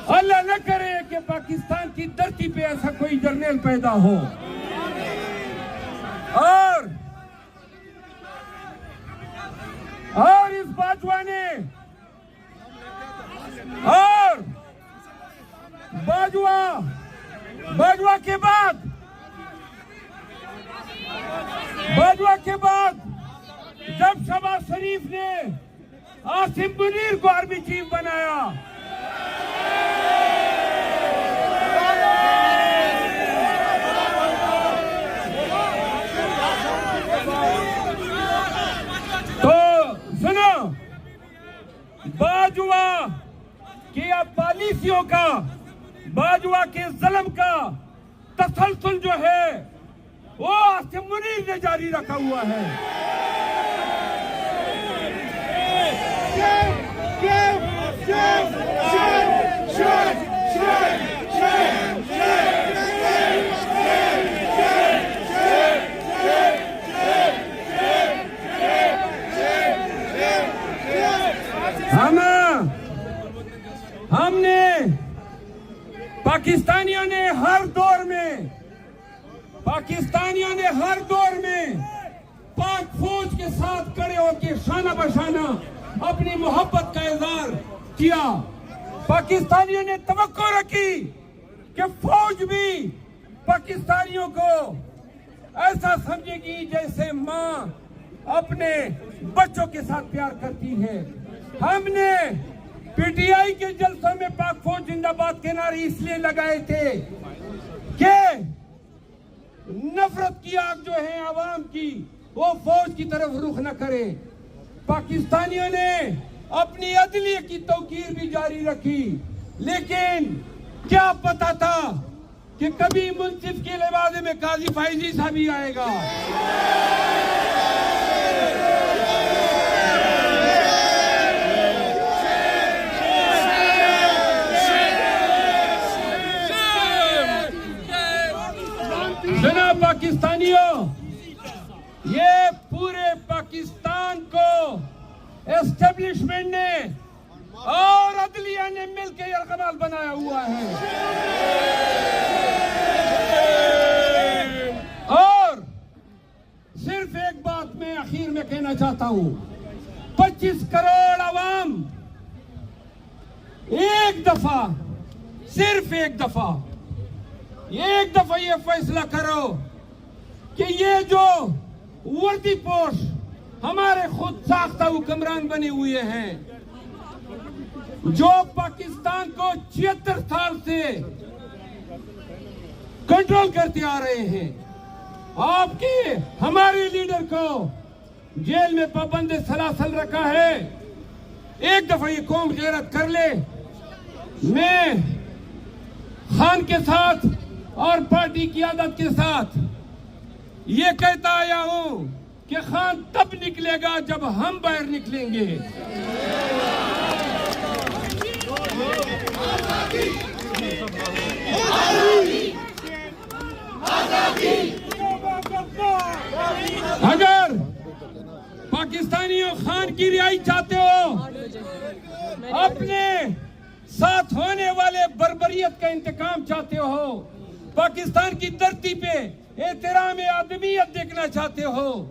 अल्लाह न करे कि पाकिस्तान की धरती पे ऐसा कोई जर्नल पैदा हो। और इस बाजवा ने और बाजवा के बाद जब शहबाज शरीफ ने आसिम मुनीर को आर्मी चीफ बनाया, तो सुनो, बाजवा की पॉलिसियों का, बाजवा के जुल्म का तसलसल जो है वो आसिम मुनीर ने जारी रखा हुआ है। हमने पाकिस्तानियों ने हर दौर में पाक फौज के साथ खड़े होकर शाना बशाना अपनी मोहब्बत का इजहार किया। पाकिस्तानियों ने तवक्को रखी कि फौज भी पाकिस्तानियों को ऐसा समझेगी जैसे माँ अपने बच्चों के साथ प्यार करती है। हमने पीटीआई के जलसों में पाक फौज जिंदाबाद के नारे इसलिए लगाए थे कि नफरत की आग जो है आवाम की, वो फौज की तरफ रुख न करे। पाकिस्तानियों ने अपनी अदलिया की तौकीर भी जारी रखी, लेकिन क्या पता था कि कभी मुंसिफ के लिबासे में काजी फैजी साहब भी आएगा। जनाब पाकिस्तानियों, ये पूरे पाकिस्तान को एस्टेब्लिशमेंट ने और अदलिया ने मिलकर यरगमाल बनाया हुआ है। और सिर्फ एक बात मैं आखिर में कहना चाहता हूं, 25 करोड़ आवाम सिर्फ एक दफा ये फैसला करो कि ये जो वर्दी पोश हमारे खुद साख्ता हुक्मरान बने हुए हैं, जो पाकिस्तान को 76 साल से कंट्रोल करते आ रहे हैं, आपके हमारे लीडर को जेल में पाबंद सलासल रखा है। एक दफा ये कौम गैरत कर ले। मैं खान के साथ और पार्टी की आदत के साथ ये कहता आया हूं कि खान तब निकलेगा जब हम बाहर निकलेंगे। अगर पाकिस्तानियों खान की रिहाई चाहते हो, अपने साथ होने वाले बर्बरियत का इंतकाम चाहते हो, पाकिस्तान की धरती पे एहतराम आदमियत देखना चाहते हो,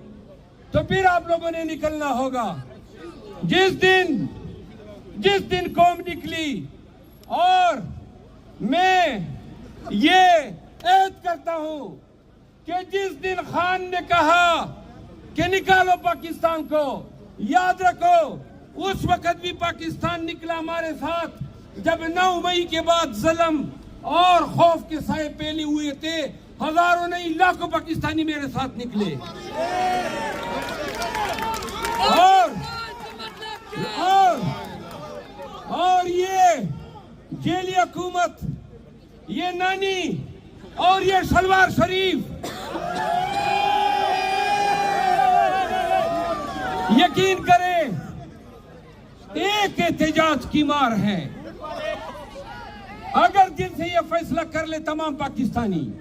तो फिर आप लोगों ने निकलना होगा। जिस दिन कौम निकली, और मैं ये ऐद करता हूं कि जिस दिन खान ने कहा कि निकालो पाकिस्तान को, याद रखो उस वक्त भी पाकिस्तान निकला हमारे साथ, जब 9 मई के बाद जुल्म और खौफ के साए फैले हुए थे। हजारों नहीं लाखों पाकिस्तानी मेरे साथ निकले। और ये जेली हुकूमत, ये नानी और ये शलवार शरीफ, यकीन करें एक एहतजाज की मार है। अगर दिल से ये फैसला कर ले तमाम पाकिस्तानी,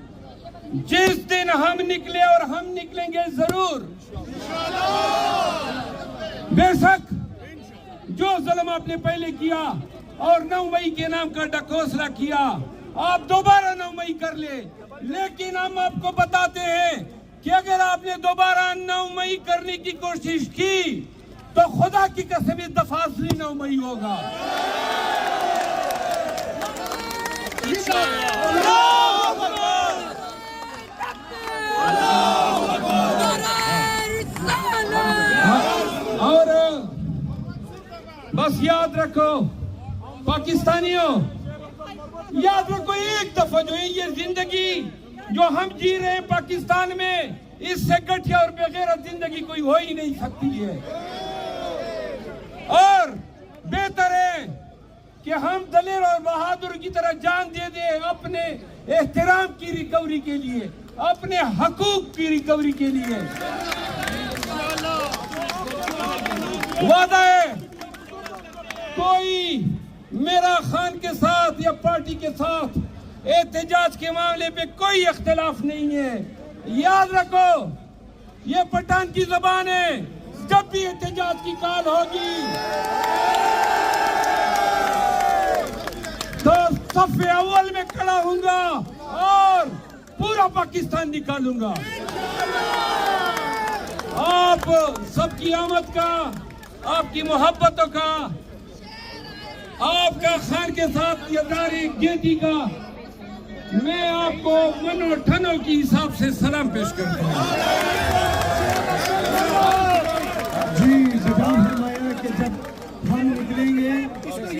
जिस दिन हम निकले, और हम निकलेंगे जरूर, बेशक जो जुल्म आपने पहले किया और 9 मई के नाम का ढकोसला किया। आप दोबारा 9 मई कर ले, लेकिन हम आपको बताते हैं कि अगर आपने दोबारा 9 मई करने की कोशिश की तो खुदा की कसम इस दफा असली 9 मई होगा। और बस याद रखो पाकिस्तानियों, याद रखो एक दफा जो है ये जिंदगी जो हम जी रहे हैं पाकिस्तान में, इससे घटिया और बेगैरत जिंदगी कोई हो ही नहीं सकती है। और बेहतर है कि हम दलेर और बहादुर की तरह जान दे दें अपने एहतराम की रिकवरी के लिए, अपने हकूक की रिकवरी के लिए। वादा है कोई मेरा खान के साथ या पार्टी के साथ एहतजाज के मामले पे कोई इख्तिलाफ नहीं है। याद रखो ये पठान की जबान है, जब भी एहतजाज की कॉल होगी तो सफ़े अव्वल में खड़ा हूंगा और पूरा पाकिस्तान निकालूंगा। आप सबकी आमद का, आपकी मोहब्बतों का, आपका खान के साथ यदारी गेदी का मैं आपको मनो ठनो के हिसाब से सलाम पेश करता हूँ।